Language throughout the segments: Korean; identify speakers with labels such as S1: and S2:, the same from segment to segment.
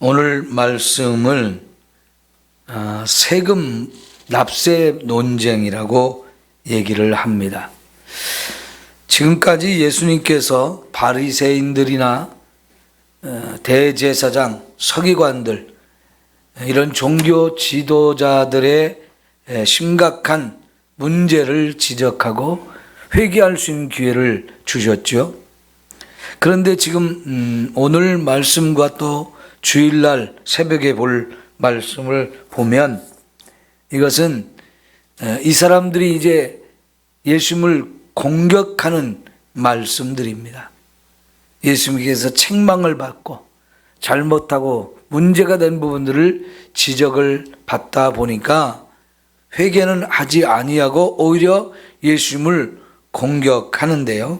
S1: 오늘 말씀을 세금 납세 논쟁이라고 얘기를 합니다. 지금까지 예수님께서 바리새인들이나 대제사장, 서기관들 이런 종교 지도자들의 심각한 문제를 지적하고 회개할 수 있는 기회를 주셨죠. 그런데 지금 오늘 말씀과 또 주일날 새벽에 볼 말씀을 보면 이것은 이 사람들이 이제 예수님을 공격하는 말씀들입니다. 예수님께서 책망을 받고 잘못하고 문제가 된 부분들을 지적을 받다 보니까 회개는 하지 아니하고 오히려 예수님을 공격하는데요.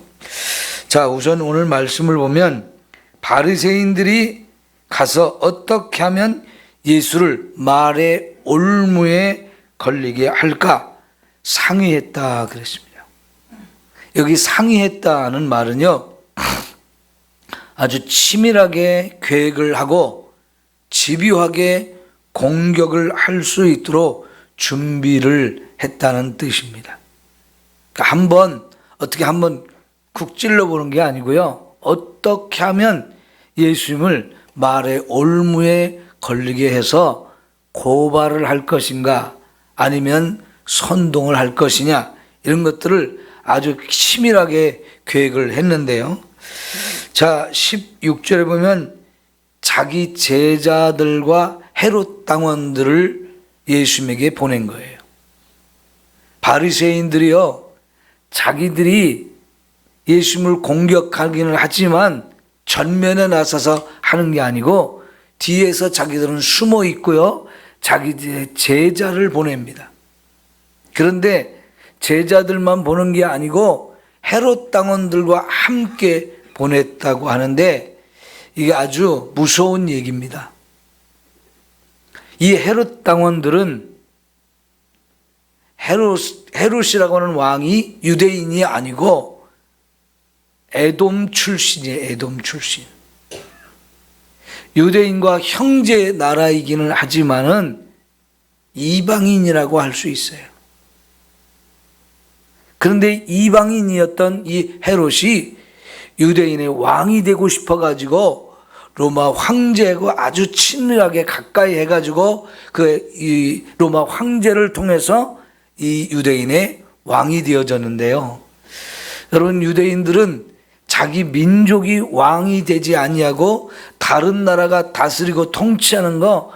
S1: 자, 우선 오늘 말씀을 보면 바리새인들이 가서 어떻게 하면 예수를 말의 올무에 걸리게 할까 상의했다 그랬습니다. 여기 상의했다는 말은요, 아주 치밀하게 계획을 하고 집요하게 공격을 할 수 있도록 준비를 했다는 뜻입니다. 그러니까 어떻게 한번 쿡 찔러보는 게 아니고요, 어떻게 하면 예수님을 말의 올무에 걸리게 해서 고발을 할 것인가 아니면 선동을 할 것이냐, 이런 것들을 아주 치밀하게 계획을 했는데요. 자, 16절에 보면 자기 제자들과 헤롯 당원들을 예수님에게 보낸 거예요. 바리새인들이요, 자기들이 예수님을 공격하기는 하지만 전면에 나서서 하는 게 아니고 뒤에서 자기들은 숨어 있고요, 자기 제자를 보냅니다. 그런데 제자들만 보는 게 아니고 헤롯 당원들과 함께 보냈다고 하는데 이게 아주 무서운 얘기입니다. 이 헤롯 당원들은 헤롯이라고 하는 왕이 유대인이 아니고 에돔 출신이에요. 에돔 출신. 유대인과 형제 나라이기는 하지만은 이방인이라고 할 수 있어요. 그런데 이방인이었던 이 헤롯이 유대인의 왕이 되고 싶어가지고 로마 황제하고 아주 친밀하게 가까이 해가지고 이 로마 황제를 통해서 이 유대인의 왕이 되어졌는데요. 여러분, 유대인들은 자기 민족이 왕이 되지 아니하고 다른 나라가 다스리고 통치하는 거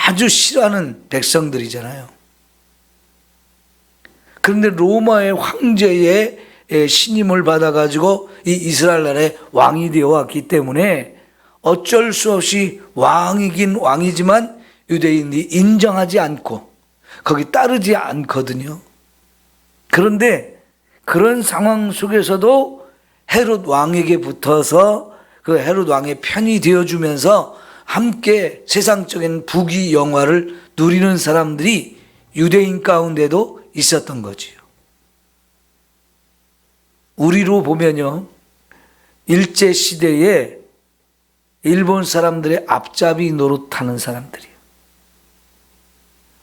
S1: 아주 싫어하는 백성들이잖아요. 그런데 로마의 황제의 신임을 받아가지고 이 이스라엘 나라의 왕이 되어 왔기 때문에 어쩔 수 없이 왕이긴 왕이지만 유대인이 인정하지 않고 거기 따르지 않거든요. 그런데 그런 상황 속에서도 헤롯 왕에게 붙어서 그 헤롯 왕의 편이 되어주면서 함께 세상적인 부귀 영화를 누리는 사람들이 유대인 가운데도 있었던 거지요. 우리로 보면요, 일제시대에 일본 사람들의 앞잡이 노릇하는 사람들이에요.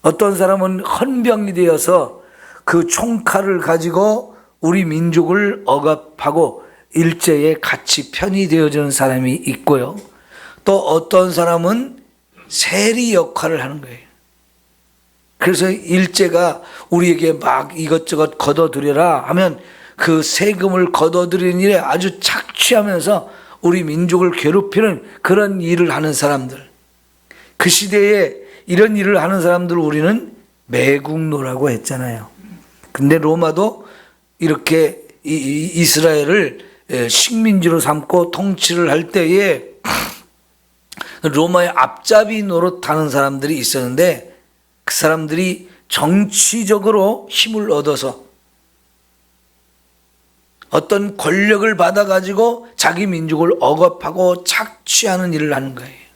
S1: 어떤 사람은 헌병이 되어서 그 총칼을 가지고 우리 민족을 억압하고 일제에 같이 편이 되어주는 사람이 있고요. 또 어떤 사람은 세리 역할을 하는 거예요. 그래서 일제가 우리에게 막 이것저것 걷어들여라 하면 그 세금을 걷어들이는 일에 아주 착취하면서 우리 민족을 괴롭히는 그런 일을 하는 사람들, 그 시대에 이런 일을 하는 사람들을 우리는 매국노라고 했잖아요. 근데 로마도 이렇게 이스라엘을 식민지로 삼고 통치를 할 때에 로마의 앞잡이 노릇하는 사람들이 있었는데 그 사람들이 정치적으로 힘을 얻어서 어떤 권력을 받아가지고 자기 민족을 억압하고 착취하는 일을 하는 거예요.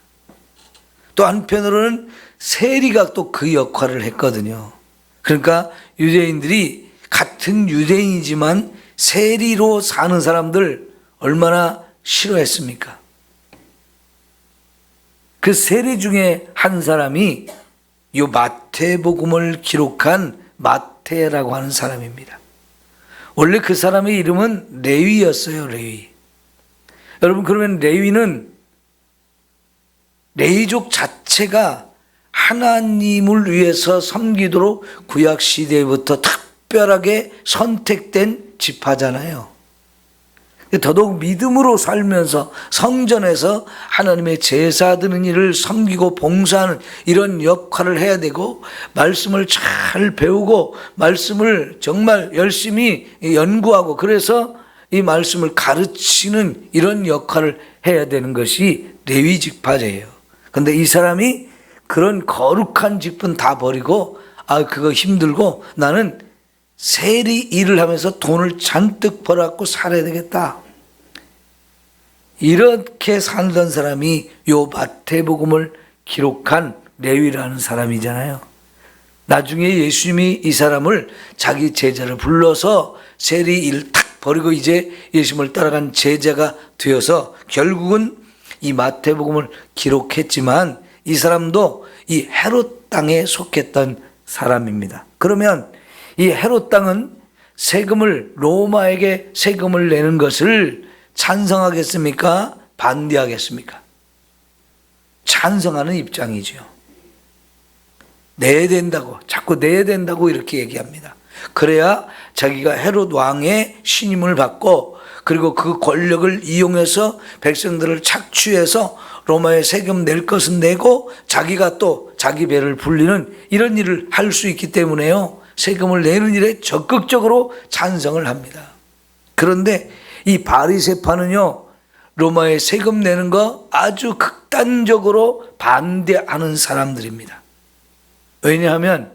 S1: 또 한편으로는 세리가 또 그 역할을 했거든요. 그러니까 유대인들이 같은 유대인이지만 세리로 사는 사람들 얼마나 싫어했습니까? 그 세리 중에 한 사람이 요 마태복음을 기록한 마태라고 하는 사람입니다. 원래 그 사람의 이름은 레위였어요. 레위. 여러분, 그러면 레위족 자체가 하나님을 위해서 섬기도록 구약 시대부터 특별하게 선택된 지파잖아요. 더더욱 믿음으로 살면서 성전에서 하나님의 제사 드는 일을 섬기고 봉사하는 이런 역할을 해야 되고, 말씀을 잘 배우고 말씀을 정말 열심히 연구하고, 그래서 이 말씀을 가르치는 이런 역할을 해야 되는 것이 레위 지파제예요. 그런데 이 사람이 그런 거룩한 직분 다 버리고, 그거 힘들고 나는 세리 일을 하면서 돈을 잔뜩 벌어갖고 살아야 되겠다, 이렇게 살던 사람이 요 마태복음을 기록한 레위라는 사람이잖아요. 나중에 예수님이 이 사람을 자기 제자를 불러서 세리 일 탁 버리고 이제 예수님을 따라간 제자가 되어서 결국은 이 마태복음을 기록했지만, 이 사람도 이 헤롯 땅에 속했던 사람입니다. 그러면 이 헤롯 땅은 로마에게 세금을 내는 것을 찬성하겠습니까? 반대하겠습니까? 찬성하는 입장이죠. 내야 된다고, 자꾸 내야 된다고 이렇게 얘기합니다. 그래야 자기가 헤롯 왕의 신임을 받고, 그리고 그 권력을 이용해서 백성들을 착취해서 로마에 세금 낼 것은 내고, 자기가 또 자기 배를 불리는 이런 일을 할 수 있기 때문에요, 세금을 내는 일에 적극적으로 찬성을 합니다. 그런데 이 바리새파는요, 로마에 세금 내는 거 아주 극단적으로 반대하는 사람들입니다. 왜냐하면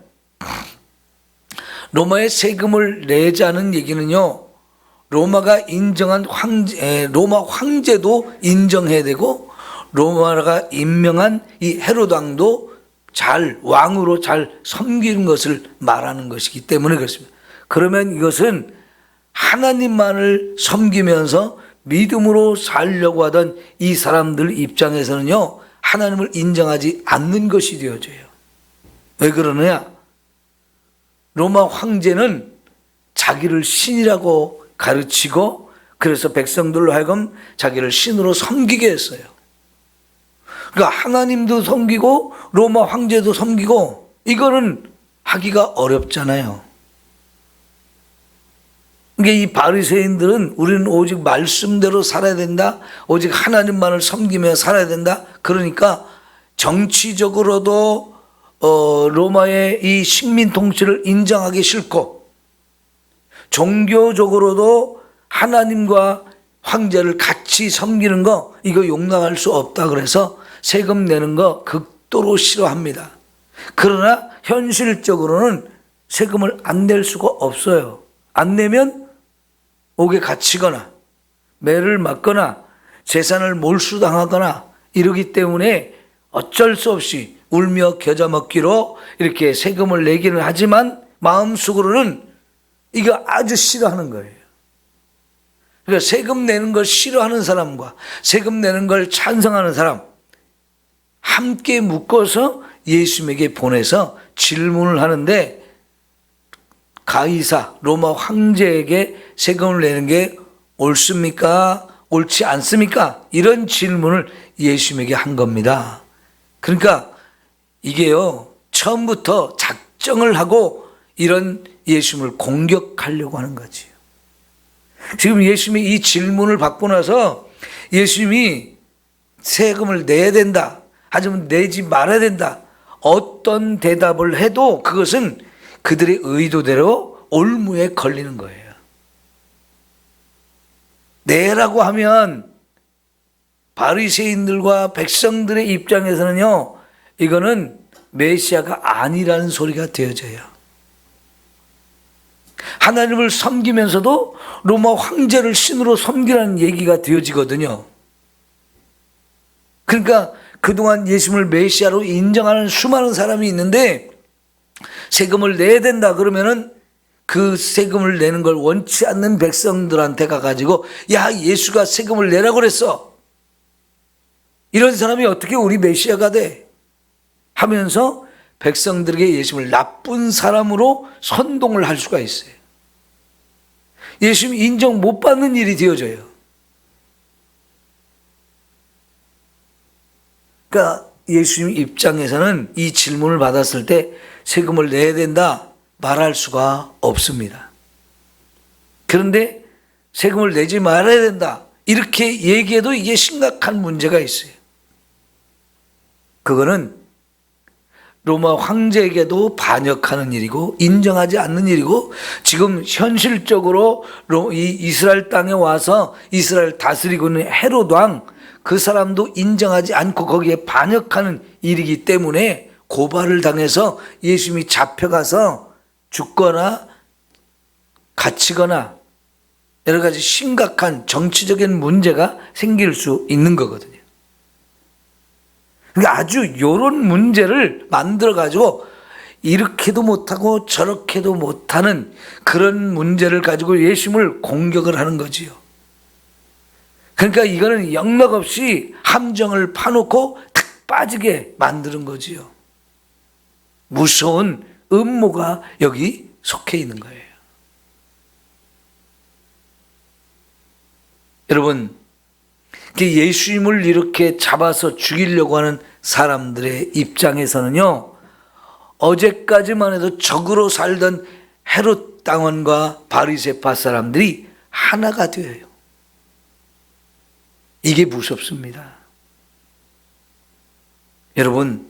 S1: 로마에 세금을 내자는 얘기는요, 로마가 인정한 로마 황제도 인정해야 되고, 로마가 임명한 이 헤롯 왕도 왕으로 잘 섬기는 것을 말하는 것이기 때문에 그렇습니다. 그러면 이것은 하나님만을 섬기면서 믿음으로 살려고 하던 이 사람들 입장에서는요, 하나님을 인정하지 않는 것이 되어져요. 왜 그러느냐? 로마 황제는 자기를 신이라고 가르치고, 그래서 백성들로 하여금 자기를 신으로 섬기게 했어요. 그러니까 하나님도 섬기고 로마 황제도 섬기고, 이거는 하기가 어렵잖아요. 그러니까 이 바리새인들은 우리는 오직 말씀대로 살아야 된다, 오직 하나님만을 섬기며 살아야 된다, 그러니까 정치적으로도 로마의 이 식민 통치를 인정하기 싫고, 종교적으로도 하나님과 황제를 같이 섬기는 거, 이거 용납할 수 없다, 그래서 세금 내는 거 극도로 싫어합니다. 그러나 현실적으로는 세금을 안 낼 수가 없어요. 안 내면 옥에 갇히거나 매를 맞거나 재산을 몰수당하거나 이러기 때문에 어쩔 수 없이 울며 겨자 먹기로 이렇게 세금을 내기는 하지만, 마음속으로는 이거 아주 싫어하는 거예요. 그러니까 세금 내는 걸 싫어하는 사람과 세금 내는 걸 찬성하는 사람 함께 묶어서 예수님에게 보내서 질문을 하는데, 가이사 로마 황제에게 세금을 내는 게 옳습니까? 옳지 않습니까? 이런 질문을 예수님에게 한 겁니다. 그러니까 이게요, 처음부터 작정을 하고 이런 예수님을 공격하려고 하는 거지요. 지금 예수님이 이 질문을 받고 나서 예수님이 세금을 내야 된다, 하지만 내지 말아야 된다, 어떤 대답을 해도 그것은 그들의 의도대로 올무에 걸리는 거예요. 내라고 하면 바리새인들과 백성들의 입장에서는요, 이거는 메시아가 아니라는 소리가 되어져요. 하나님을 섬기면서도 로마 황제를 신으로 섬기라는 얘기가 되어지거든요. 그러니까 그동안 예수님을 메시아로 인정하는 수많은 사람이 있는데, 세금을 내야 된다 그러면은 그 세금을 내는 걸 원치 않는 백성들한테 가가지고, 야, 예수가 세금을 내라고 그랬어, 이런 사람이 어떻게 우리 메시아가 돼? 하면서 백성들에게 예수님을 나쁜 사람으로 선동을 할 수가 있어요. 예수님 인정 못 받는 일이 되어져요. 그러니까 예수님 입장에서는 이 질문을 받았을 때 세금을 내야 된다 말할 수가 없습니다. 그런데 세금을 내지 말아야 된다 이렇게 얘기해도 이게 심각한 문제가 있어요. 그거는 로마 황제에게도 반역하는 일이고 인정하지 않는 일이고 지금 현실적으로 이 이스라엘 땅에 와서 이스라엘 다스리고 있는 헤롯 왕 그 사람도 인정하지 않고 거기에 반역하는 일이기 때문에 고발을 당해서 예수님이 잡혀가서 죽거나 갇히거나 여러 가지 심각한 정치적인 문제가 생길 수 있는 거거든요. 그러니까 아주 이런 문제를 만들어가지고 이렇게도 못하고 저렇게도 못하는 그런 문제를 가지고 예수님을 공격을 하는 거지요. 그러니까 이거는 영락없이 함정을 파놓고 탁 빠지게 만드는 거지요. 무서운 음모가 여기 속해 있는 거예요. 여러분, 예수님을 이렇게 잡아서 죽이려고 하는 사람들의 입장에서는요, 어제까지만 해도 적으로 살던 헤롯 당원과 바리새파 사람들이 하나가 되어요. 이게 무섭습니다. 여러분,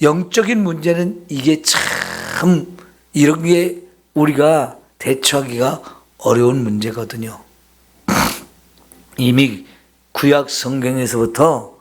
S1: 영적인 문제는 이게 참 이런 게 우리가 대처하기가 어려운 문제거든요. 이미 구약 성경에서부터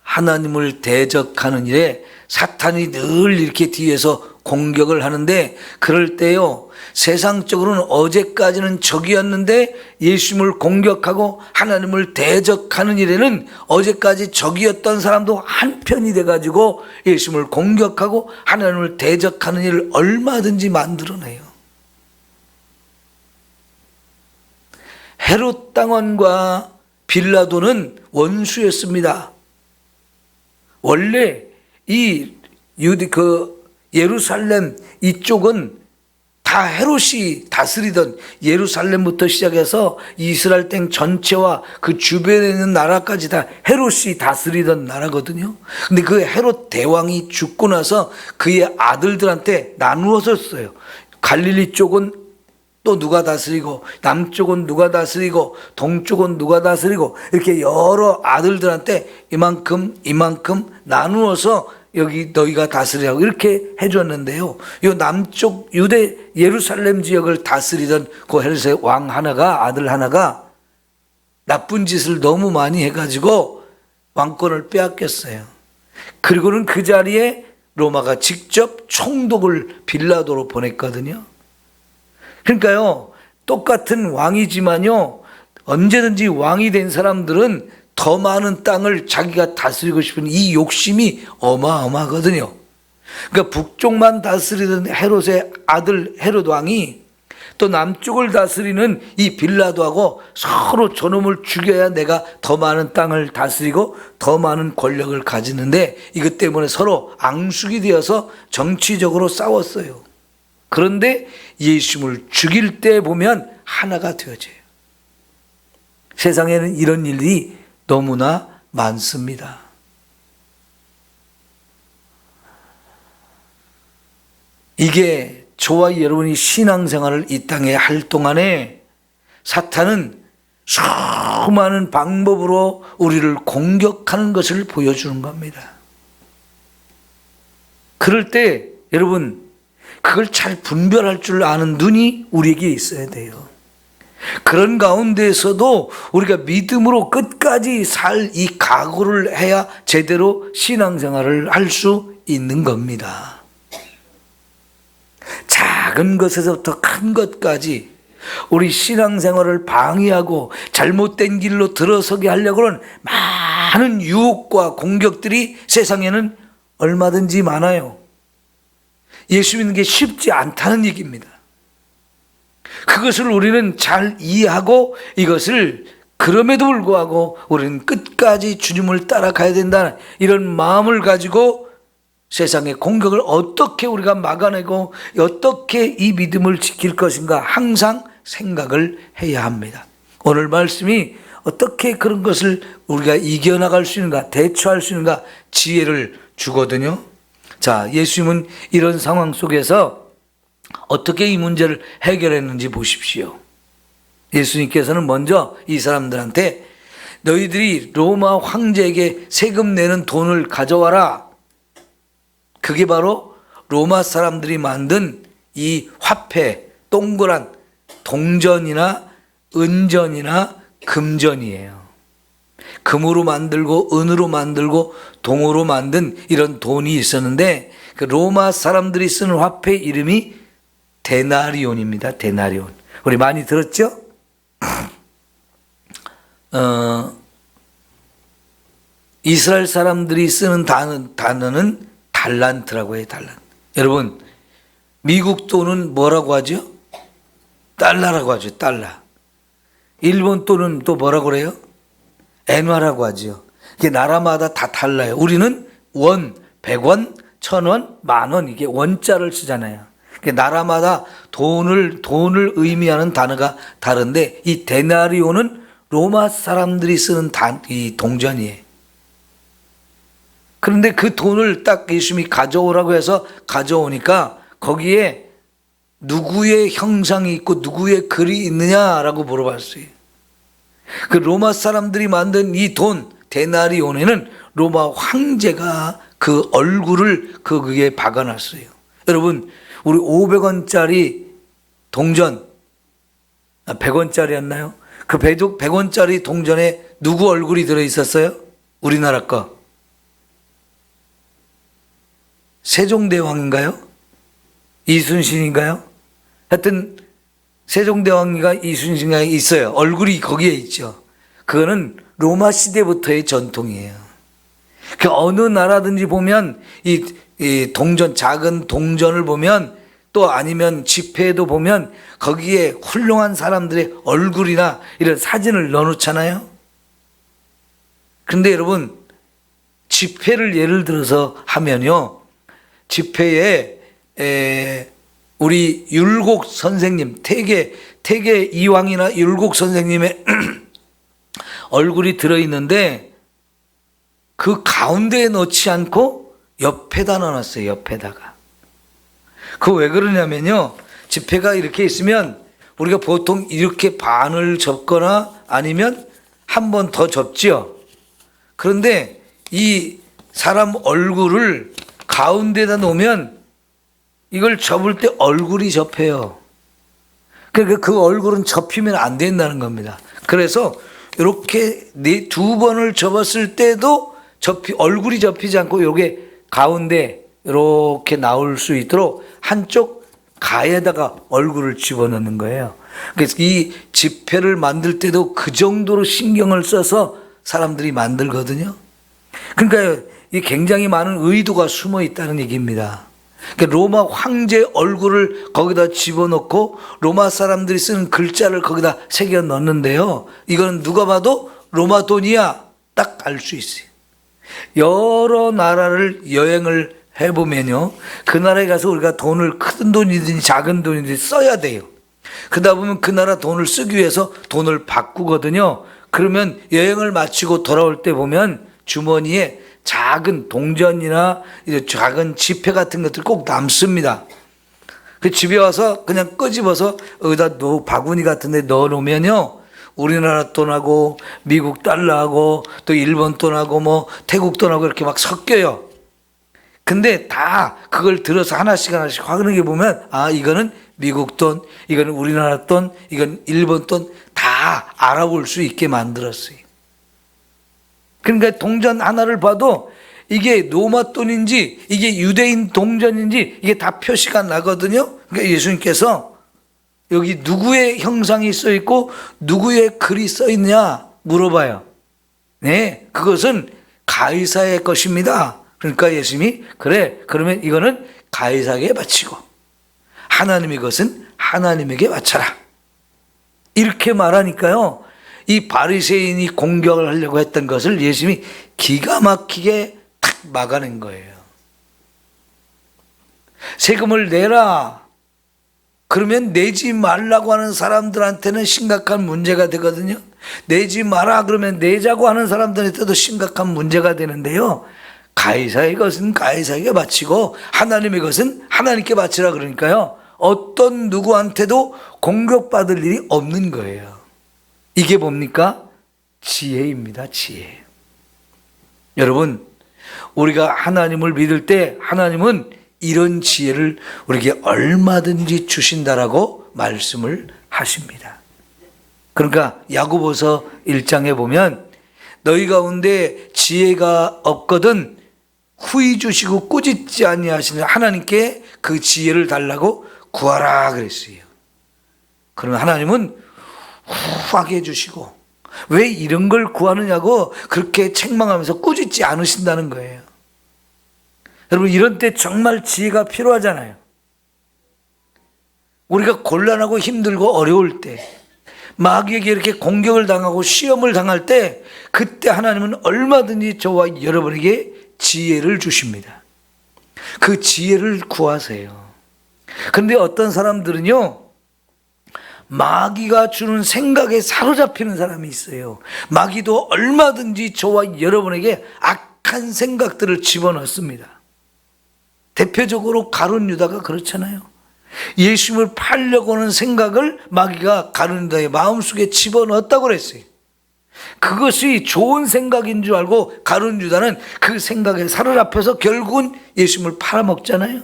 S1: 하나님을 대적하는 일에 사탄이 늘 이렇게 뒤에서 공격을 하는데 그럴 때요, 세상적으로는 어제까지는 적이었는데 예수님을 공격하고 하나님을 대적하는 일에는 어제까지 적이었던 사람도 한편이 돼가지고 예수님을 공격하고 하나님을 대적하는 일을 얼마든지 만들어내요. 헤롯 당원과 빌라도는 원수였습니다. 원래 이 예루살렘 이쪽은 다 헤롯이 다스리던 예루살렘부터 시작해서 이스라엘 땅 전체와 그 주변에 있는 나라까지 다 헤롯이 다스리던 나라거든요. 근데 그 헤롯 대왕이 죽고 나서 그의 아들들한테 나누어서 썼어요. 갈릴리 쪽은 또 누가 다스리고 남쪽은 누가 다스리고 동쪽은 누가 다스리고 이렇게 여러 아들들한테 이만큼 나누어서 여기 너희가 다스리라고 이렇게 해줬는데요. 이 남쪽 유대 예루살렘 지역을 다스리던 그 헤롯의 왕 하나가 아들 하나가 나쁜 짓을 너무 많이 해가지고 왕권을 빼앗겼어요. 그리고는 그 자리에 로마가 직접 총독을 빌라도로 보냈거든요. 그러니까요, 똑같은 왕이지만요, 언제든지 왕이 된 사람들은 더 많은 땅을 자기가 다스리고 싶은 이 욕심이 어마어마하거든요. 그러니까 북쪽만 다스리던 헤롯의 아들 헤롯 왕이 또 남쪽을 다스리는 이 빌라도하고 서로 저놈을 죽여야 내가 더 많은 땅을 다스리고 더 많은 권력을 가지는데 이것 때문에 서로 앙숙이 되어서 정치적으로 싸웠어요. 그런데 예수님을 죽일 때 보면 하나가 되어져요. 세상에는 이런 일이 너무나 많습니다. 이게 저와 여러분이 신앙생활을 이 땅에 할 동안에 사탄은 수많은 방법으로 우리를 공격하는 것을 보여주는 겁니다. 그럴 때 여러분, 그걸 잘 분별할 줄 아는 눈이 우리에게 있어야 돼요. 그런 가운데에서도 우리가 믿음으로 끝까지 살 이 각오를 해야 제대로 신앙생활을 할 수 있는 겁니다. 작은 것에서부터 큰 것까지 우리 신앙생활을 방해하고 잘못된 길로 들어서게 하려고는 많은 유혹과 공격들이 세상에는 얼마든지 많아요. 예수 믿는 게 쉽지 않다는 얘기입니다. 그것을 우리는 잘 이해하고 이것을 그럼에도 불구하고 우리는 끝까지 주님을 따라가야 된다는 이런 마음을 가지고 세상의 공격을 어떻게 우리가 막아내고 어떻게 이 믿음을 지킬 것인가 항상 생각을 해야 합니다. 오늘 말씀이 어떻게 그런 것을 우리가 이겨나갈 수 있는가, 대처할 수 있는가 지혜를 주거든요. 자, 예수님은 이런 상황 속에서 어떻게 이 문제를 해결했는지 보십시오. 예수님께서는 먼저 이 사람들한테 너희들이 로마 황제에게 세금 내는 돈을 가져와라. 그게 바로 로마 사람들이 만든 이 화폐, 동그란 동전이나 은전이나 금전이에요. 금으로 만들고 은으로 만들고 동으로 만든 이런 돈이 있었는데 그 로마 사람들이 쓰는 화폐 이름이 데나리온입니다. 데나리온. 우리 많이 들었죠? 이스라엘 사람들이 쓰는 단어는 달란트라고 해요. 달란트. 여러분, 미국 돈은 뭐라고 하죠? 달러라고 하죠. 달러. 일본 돈은 또 뭐라고 그래요? 엔화라고 하죠. 이게 나라마다 다 달라요. 우리는 원, 100원, 1000원, 만원 이게 원자를 쓰잖아요. 나라마다 돈을 의미하는 단어가 다른데 이 데나리온은 로마 사람들이 쓰는 이 동전이에요. 그런데 그 돈을 딱 예수님이 가져오라고 해서 가져오니까 거기에 누구의 형상이 있고 누구의 글이 있느냐라고 물어봤어요. 그 로마 사람들이 만든 이 돈 데나리온에는 로마 황제가 그 얼굴을 거기에 박아놨어요. 여러분, 우리 500원짜리 동전, 100원짜리였나요? 그 100원짜리 동전에 누구 얼굴이 들어있었어요? 우리나라 거. 세종대왕인가요? 이순신인가요? 하여튼 세종대왕이가 이순신이 있어요. 얼굴이 거기에 있죠. 그거는 로마 시대부터의 전통이에요. 그 어느 나라든지 보면 이 동전, 작은 동전을 보면 또 아니면 지폐에도 보면 거기에 훌륭한 사람들의 얼굴이나 이런 사진을 넣어놓잖아요. 그런데 여러분, 지폐를 예를 들어서 하면요, 지폐에 우리 율곡 선생님, 태계 이황이나 율곡 선생님의 얼굴이 들어있는데 그 가운데에 넣지 않고 옆에다 넣어놨어요. 옆에다가. 그거 왜 그러냐면요, 지폐가 이렇게 있으면 우리가 보통 이렇게 반을 접거나 아니면 한 번 더 접지요. 그런데 이 사람 얼굴을 가운데다 놓으면 이걸 접을 때 얼굴이 접혀요. 그러니까 그 얼굴은 접히면 안 된다는 겁니다. 그래서 이렇게 두 번을 접었을 때도 얼굴이 접히지 않고 이게 가운데 이렇게 나올 수 있도록 한쪽 가에다가 얼굴을 집어넣는 거예요. 그래서 이 지폐를 만들 때도 그 정도로 신경을 써서 사람들이 만들거든요. 그러니까 이 굉장히 많은 의도가 숨어 있다는 얘기입니다. 그러니까 로마 황제 얼굴을 거기다 집어넣고 로마 사람들이 쓰는 글자를 거기다 새겨 넣는데요, 이거는 누가 봐도 로마 돈이야 딱 알 수 있어요. 여러 나라를 여행을 해보면요, 그 나라에 가서 우리가 돈을 큰 돈이든지 작은 돈이든지 써야 돼요. 그러다 보면 그 나라 돈을 쓰기 위해서 돈을 바꾸거든요. 그러면 여행을 마치고 돌아올 때 보면 주머니에 작은 동전이나 작은 지폐 같은 것들 꼭 남습니다. 그 집에 와서 그냥 끄집어서 여기다 바구니 같은 데 넣어놓으면요, 우리나라 돈하고 미국 달러하고 또 일본 돈하고 뭐 태국 돈하고 이렇게 막 섞여요. 근데 다 그걸 들어서 하나씩 확인해 보면, 아, 이거는 미국 돈, 이거는 우리나라 돈, 이건 일본 돈 다 알아볼 수 있게 만들었어요. 그러니까 동전 하나를 봐도 이게 로마 돈인지 이게 유대인 동전인지 이게 다 표시가 나거든요. 그러니까 예수님께서 여기 누구의 형상이 써 있고 누구의 글이 써 있냐 물어봐요. 네, 그것은 가이사의 것입니다. 그러니까 예수님이 그래, 그러면 이거는 가이사에게 바치고 하나님의 것은 하나님에게 바쳐라, 이렇게 말하니까요, 이 바리새인이 공격을 하려고 했던 것을 예수님이 기가 막히게 탁 막아낸 거예요. 세금을 내라. 그러면 내지 말라고 하는 사람들한테는 심각한 문제가 되거든요. 내지 마라 그러면 내자고 하는 사람들한테도 심각한 문제가 되는데요. 가이사의 것은 가이사에게 바치고 하나님의 것은 하나님께 바치라 그러니까요. 어떤 누구한테도 공격받을 일이 없는 거예요. 이게 뭡니까? 지혜입니다. 지혜. 여러분, 우리가 하나님을 믿을 때 하나님은 이런 지혜를 우리에게 얼마든지 주신다라고 말씀을 하십니다. 그러니까 야고보서 1장에 보면 너희 가운데 지혜가 없거든 후히 주시고 꾸짖지 아니하시는 하나님께 그 지혜를 달라고 구하라 그랬어요. 그러면 하나님은 후하게 해주시고 왜 이런 걸 구하느냐고 그렇게 책망하면서 꾸짖지 않으신다는 거예요. 여러분, 이런 때 정말 지혜가 필요하잖아요. 우리가 곤란하고 힘들고 어려울 때, 마귀에게 이렇게 공격을 당하고 시험을 당할 때, 그때 하나님은 얼마든지 저와 여러분에게 지혜를 주십니다. 그 지혜를 구하세요. 그런데 어떤 사람들은요, 마귀가 주는 생각에 사로잡히는 사람이 있어요. 마귀도 얼마든지 저와 여러분에게 악한 생각들을 집어넣습니다. 대표적으로 가룟 유다가 그렇잖아요. 예수님을 팔려고 하는 생각을 마귀가 가룟 유다의 마음속에 집어넣었다고 그랬어요. 그것이 좋은 생각인 줄 알고 가룟 유다는 그 생각에 사로잡혀서 결국은 예수님을 팔아먹잖아요.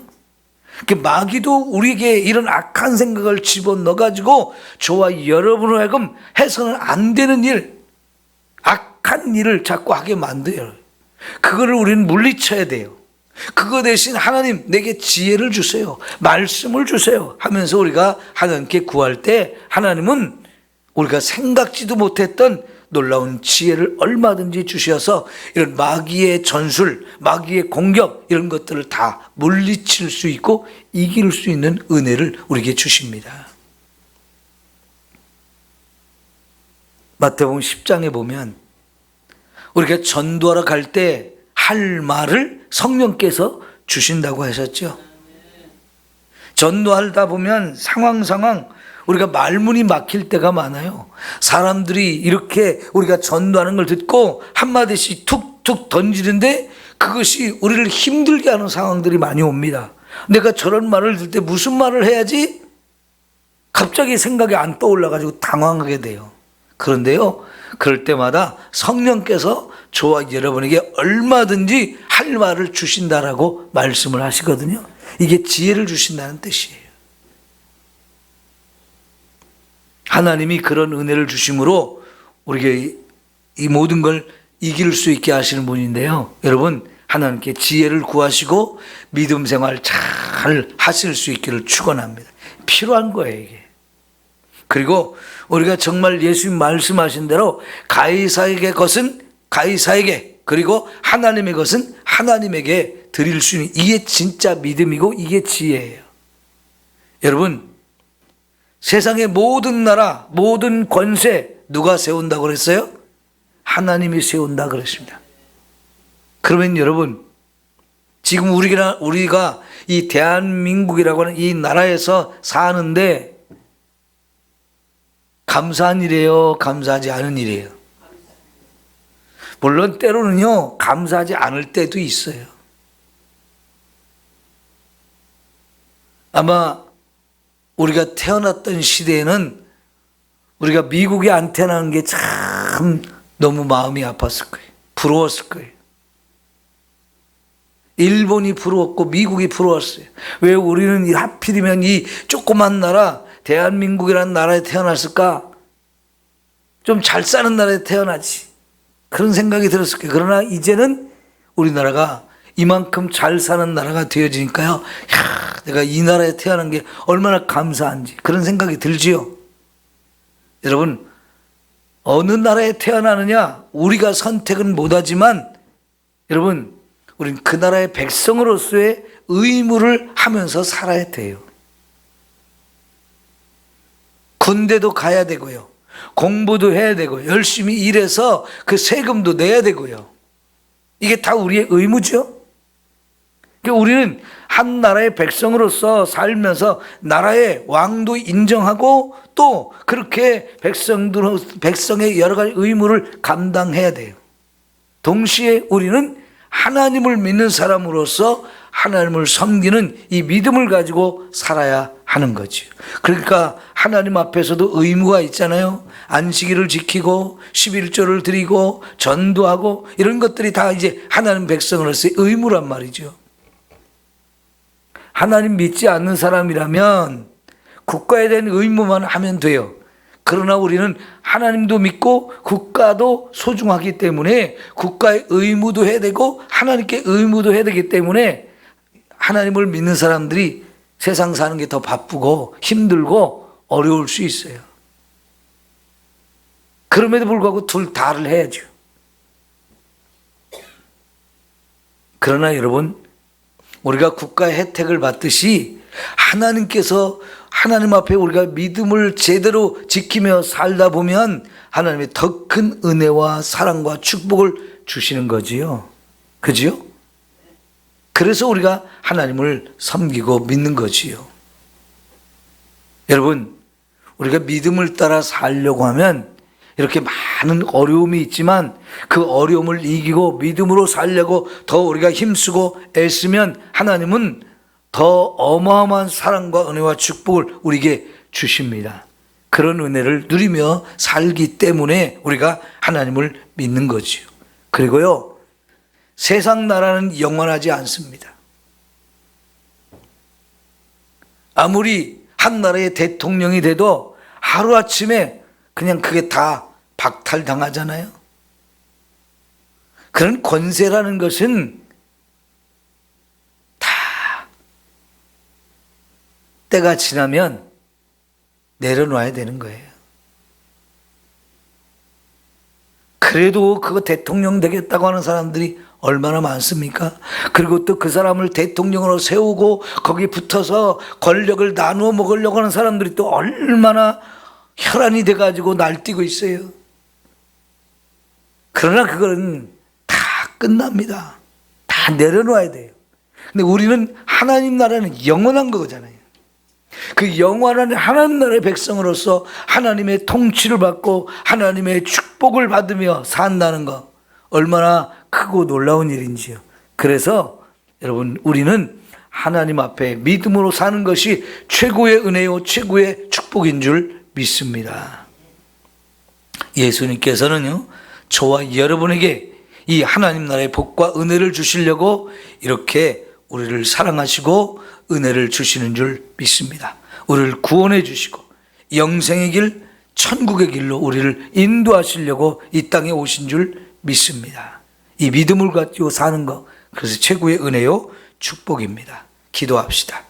S1: 마귀도 우리에게 이런 악한 생각을 집어넣어가지고 저와 여러분을 하여금 해서는 안 되는 일, 악한 일을 자꾸 하게 만들어요. 그거를 우리는 물리쳐야 돼요. 그거 대신 하나님 내게 지혜를 주세요, 말씀을 주세요 하면서 우리가 하나님께 구할 때 하나님은 우리가 생각지도 못했던 놀라운 지혜를 얼마든지 주셔서 이런 마귀의 전술, 마귀의 공격 이런 것들을 다 물리칠 수 있고 이길 수 있는 은혜를 우리에게 주십니다. 마태복음 10장에 보면 우리가 전도하러 갈 때 할 말을 성령께서 주신다고 하셨죠. 전도하다 보면 상황 우리가 말문이 막힐 때가 많아요. 사람들이 이렇게 우리가 전도하는 걸 듣고 한마디씩 툭툭 던지는데 그것이 우리를 힘들게 하는 상황들이 많이 옵니다. 내가 저런 말을 들을 때 무슨 말을 해야지? 갑자기 생각이 안 떠올라가지고 당황하게 돼요. 그런데요, 그럴 때마다 성령께서 저와 여러분에게 얼마든지 할 말을 주신다라고 말씀을 하시거든요. 이게 지혜를 주신다는 뜻이에요. 하나님이 그런 은혜를 주심으로 우리에게 이 모든 걸 이길 수 있게 하시는 분인데요. 여러분, 하나님께 지혜를 구하시고 믿음 생활 잘 하실 수 있기를 축원합니다. 필요한 거예요, 이게. 그리고 우리가 정말 예수님 말씀하신 대로 가이사에게 것은 가이사에게, 그리고 하나님의 것은 하나님에게 드릴 수 있는, 이게 진짜 믿음이고 이게 지혜예요. 여러분, 세상의 모든 나라, 모든 권세 누가 세운다고 그랬어요? 하나님이 세운다 그랬습니다. 그러면 여러분, 지금 우리가 이 대한민국이라고 하는 이 나라에서 사는데 감사한 일이에요, 감사하지 않은 일이에요? 물론 때로는요, 감사하지 않을 때도 있어요. 아마 우리가 태어났던 시대에는 우리가 미국에 안 태어난 게 참 너무 마음이 아팠을 거예요. 부러웠을 거예요. 일본이 부러웠고 미국이 부러웠어요. 왜 우리는 하필이면 이 조그만 나라 대한민국이라는 나라에 태어났을까? 좀 잘 사는 나라에 태어나지. 그런 생각이 들었을 거예요. 그러나 이제는 우리나라가 이만큼 잘 사는 나라가 되어지니까요, 야, 내가 이 나라에 태어난 게 얼마나 감사한지 그런 생각이 들지요. 여러분, 어느 나라에 태어나느냐 우리가 선택은 못하지만 여러분, 우린 그 나라의 백성으로서의 의무를 하면서 살아야 돼요. 군대도 가야 되고요, 공부도 해야 되고 열심히 일해서 그 세금도 내야 되고요. 이게 다 우리의 의무죠. 그러니까 우리는 한 나라의 백성으로서 살면서 나라의 왕도 인정하고 또 그렇게 백성의 여러 가지 의무를 감당해야 돼요. 동시에 우리는 하나님을 믿는 사람으로서 하나님을 섬기는 이 믿음을 가지고 살아야 하는 거죠. 그러니까 하나님 앞에서도 의무가 있잖아요. 안식일을 지키고 11조를 드리고 전도하고 이런 것들이 다 이제 하나님 백성으로서의 의무란 말이죠. 하나님 믿지 않는 사람이라면 국가에 대한 의무만 하면 돼요. 그러나 우리는 하나님도 믿고 국가도 소중하기 때문에 국가의 의무도 해야 되고 하나님께 의무도 해야 되기 때문에 하나님을 믿는 사람들이 세상 사는 게 더 바쁘고 힘들고 어려울 수 있어요. 그럼에도 불구하고 둘 다를 해야죠. 그러나 여러분, 우리가 국가의 혜택을 받듯이 하나님께서 하나님 앞에 우리가 믿음을 제대로 지키며 살다 보면 하나님의 더 큰 은혜와 사랑과 축복을 주시는 거지요. 그지요? 그래서 우리가 하나님을 섬기고 믿는 거지요. 여러분, 우리가 믿음을 따라 살려고 하면 이렇게 많은 어려움이 있지만 그 어려움을 이기고 믿음으로 살려고 더 우리가 힘쓰고 애쓰면 하나님은 더 어마어마한 사랑과 은혜와 축복을 우리에게 주십니다. 그런 은혜를 누리며 살기 때문에 우리가 하나님을 믿는 거지요. 그리고요, 세상 나라는 영원하지 않습니다. 아무리 한 나라의 대통령이 돼도 하루아침에 그냥 그게 다 박탈당하잖아요. 그런 권세라는 것은 다 때가 지나면 내려놔야 되는 거예요. 그래도 그거 대통령 되겠다고 하는 사람들이 얼마나 많습니까? 그리고 또 그 사람을 대통령으로 세우고 거기 붙어서 권력을 나누어 먹으려고 하는 사람들이 또 얼마나 혈안이 돼가지고 날뛰고 있어요. 그러나 그거는 다 끝납니다. 다 내려놔야 돼요. 근데 우리는 하나님 나라는 영원한 거잖아요. 그 영원한 하나님 나라의 백성으로서 하나님의 통치를 받고 하나님의 축복을 받으며 산다는 거 얼마나 크고 놀라운 일인지요. 그래서 여러분, 우리는 하나님 앞에 믿음으로 사는 것이 최고의 은혜요 최고의 축복인 줄 믿습니다. 예수님께서는요, 저와 여러분에게 이 하나님 나라의 복과 은혜를 주시려고 이렇게 우리를 사랑하시고 은혜를 주시는 줄 믿습니다. 우리를 구원해 주시고 영생의 길, 천국의 길로 우리를 인도하시려고 이 땅에 오신 줄 믿습니다. 이 믿음을 가지고 사는 것, 그래서 최고의 은혜요 축복입니다. 기도합시다.